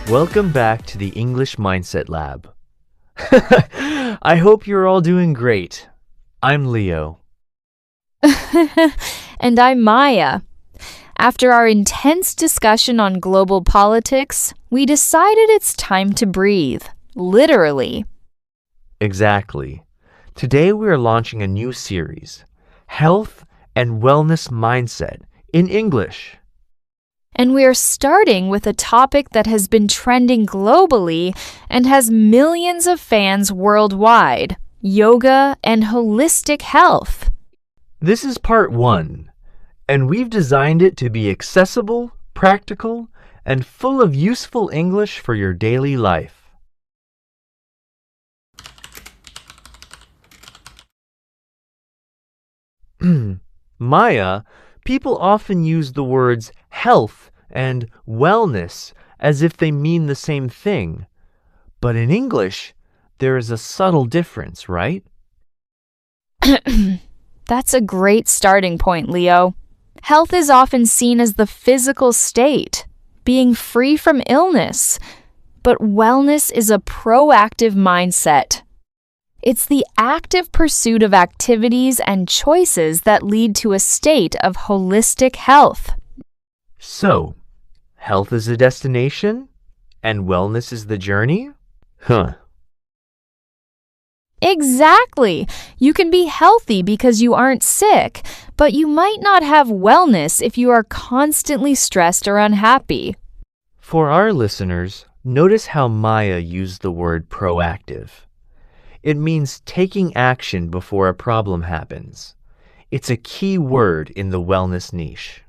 Welcome back to the English Mindset Lab. I hope you're all doing great. I'm Leo. And I'm Maya. After our intense discussion on global politics, we decided it's time to breathe, literally. Exactly. Today we are launching a new series, Health and Wellness Mindset in English. And we are starting with a topic that has been trending globally and has millions of fans worldwide, yoga and holistic health. This is part 1, and we've designed it to be accessible, practical, and full of useful English for your daily life. Maya, people often use the words health and wellness as if they mean the same thing. But in English, there is a subtle difference, right? That's a great starting point, Leo. Health is often seen as the physical state, being free from illness. But wellness is a proactive mindset. It's the active pursuit of activities and choices that lead to a state of holistic health. So, health is a destination and wellness is the journey? Exactly. You can be healthy because you aren't sick, but you might not have wellness if you are constantly stressed or unhappy. For our listeners, notice how Maya used the word proactive. It means taking action before a problem happens. It's a key word in the wellness niche.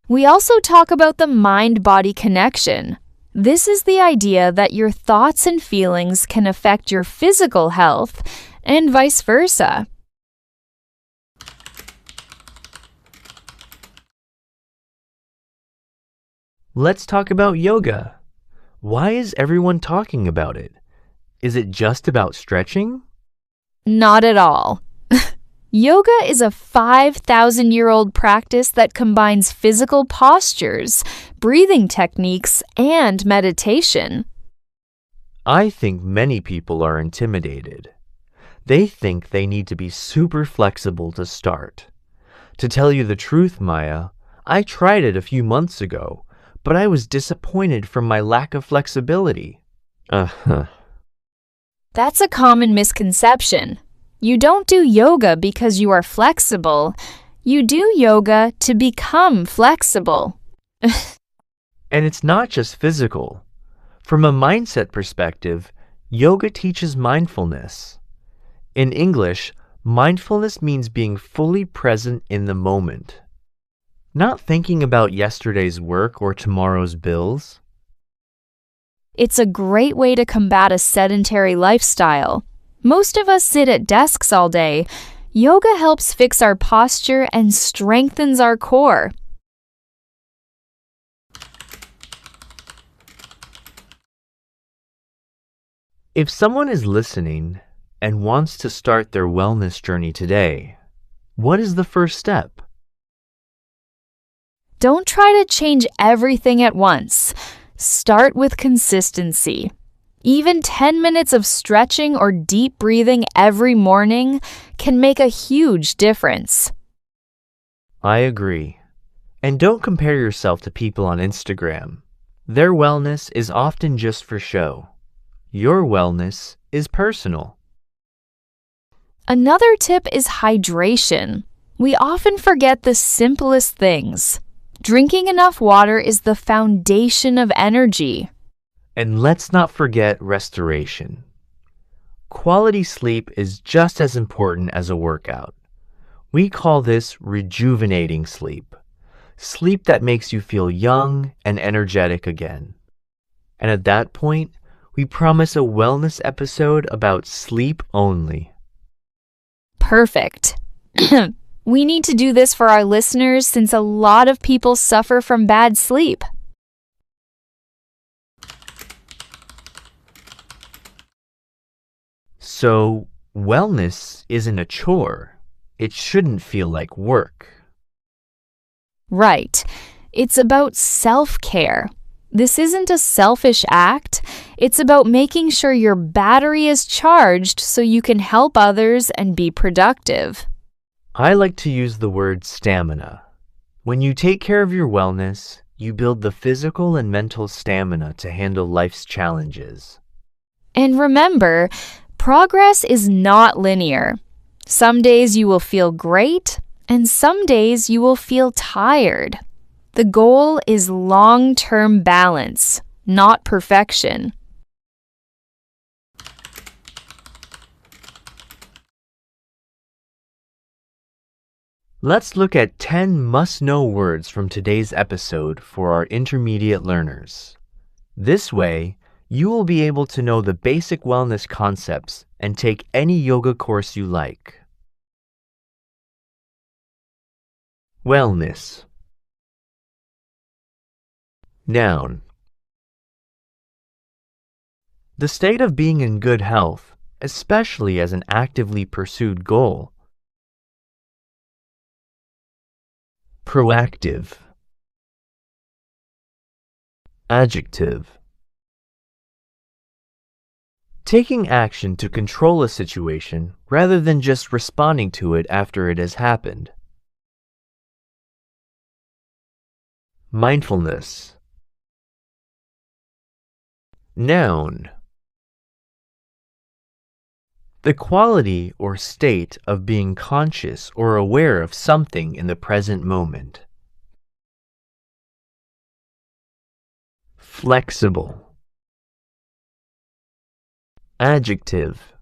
We also talk about the mind-body connection. This is the idea that your thoughts and feelings can affect your physical health and vice versa. Let's talk about yoga. Why is everyone talking about it? Is it just about stretching? Not at all. Yoga is a 5,000-year-old practice that combines physical postures, breathing techniques, and meditation. I think many people are intimidated. They think they need to be super flexible to start. To tell you the truth, Maya, I tried it a few months ago, but I was disappointed from my lack of flexibility. That's a common misconception. You don't do yoga because you are flexible. You do yoga to become flexible. And it's not just physical. From a mindset perspective, yoga teaches mindfulness. In English, mindfulness means being fully present in the moment. Not thinking about yesterday's work or tomorrow's bills. It's a great way to combat a sedentary lifestyle. Most of us sit at desks all day. Yoga helps fix our posture and strengthens our core. If someone is listening and wants to start their wellness journey today, what is the first step? Don't try to change everything at once. Start with consistency. Even 10 minutes of stretching or deep breathing every morning can make a huge difference. I agree. And don't compare yourself to people on Instagram. Their wellness is often just for show. Your wellness is personal. Another tip is hydration. We often forget the simplest things. Drinking enough water is the foundation of energy. And let's not forget restoration. Quality sleep is just as important as a workout. We call this rejuvenating sleep. Sleep that makes you feel young and energetic again. And at that point, we promise a wellness episode about sleep only. Perfect. We need to do this for our listeners since a lot of people suffer from bad sleep. So, wellness isn't a chore. It shouldn't feel like work. Right. It's about self-care. This isn't a selfish act. It's about making sure your battery is charged so you can help others and be productive. I like to use the word stamina. When you take care of your wellness, you build the physical and mental stamina to handle life's challenges. And remember, progress is not linear. Some days you will feel great, and some days you will feel tired. The goal is long-term balance, not perfection. Let's look at 10 must-know words from today's episode for our intermediate learners. This way, you will be able to know the basic wellness concepts and take any yoga course you like. Wellness. Noun. The state of being in good health, especially as an actively pursued goal. Proactive. Adjective. Taking action to control a situation rather than just responding to it after it has happened. Mindfulness. Noun. The quality or state of being conscious or aware of something in the present moment. Flexible. Adjective.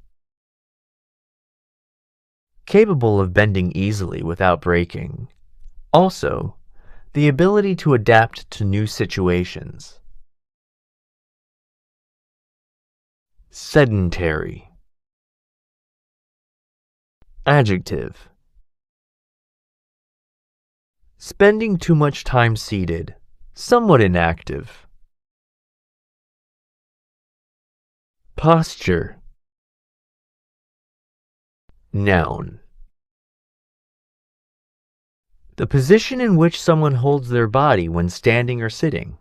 Capable of bending easily without breaking. Also, the ability to adapt to new situations. Sedentary. Adjective. Spending too much time seated, somewhat inactive. Posture. Noun. The position in which someone holds their body when standing or sitting.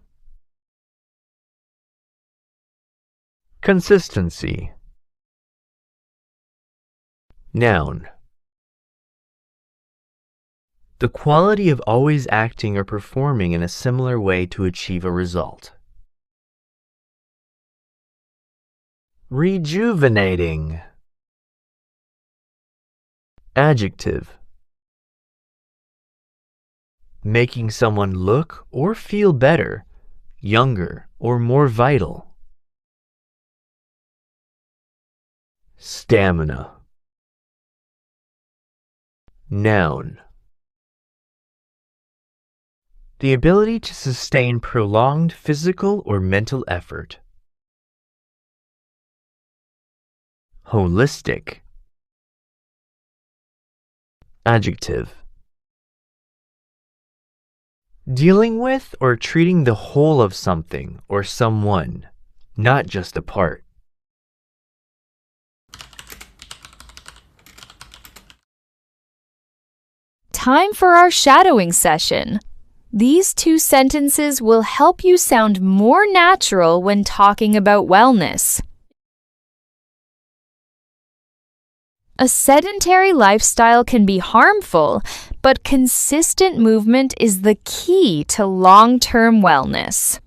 Consistency. Noun. The quality of always acting or performing in a similar way to achieve a result. Rejuvenating. Adjective. Making someone look or feel better, younger, or more vital. Stamina. Noun. The ability to sustain prolonged physical or mental effort. Holistic. Adjective. Dealing with or treating the whole of something or someone, not just a part. Time for our shadowing session. These 2 sentences will help you sound more natural when talking about wellness. A sedentary lifestyle can be harmful, but consistent movement is the key to long-term wellness.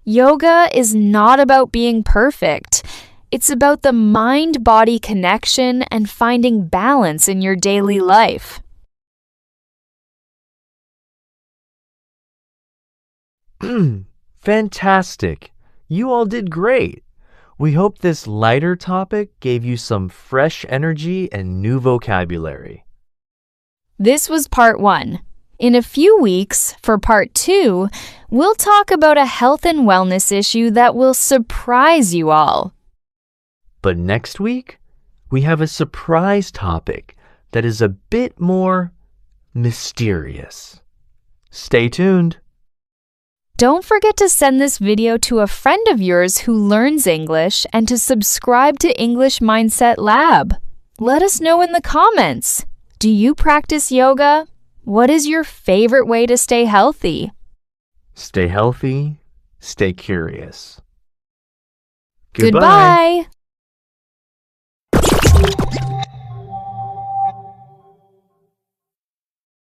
Yoga is not about being perfect. It's about the mind-body connection and finding balance in your daily life. Fantastic! You all did great! We hope this lighter topic gave you some fresh energy and new vocabulary. This was part 1. In a few weeks, for part 2, we'll talk about a health and wellness issue that will surprise you all. But next week, we have a surprise topic that is a bit more mysterious. Stay tuned. Don't forget to send this video to a friend of yours who learns English and to subscribe to English Mindset Lab. Let us know in the comments. Do you practice yoga? What is your favorite way to stay healthy? Stay healthy, stay curious. Goodbye.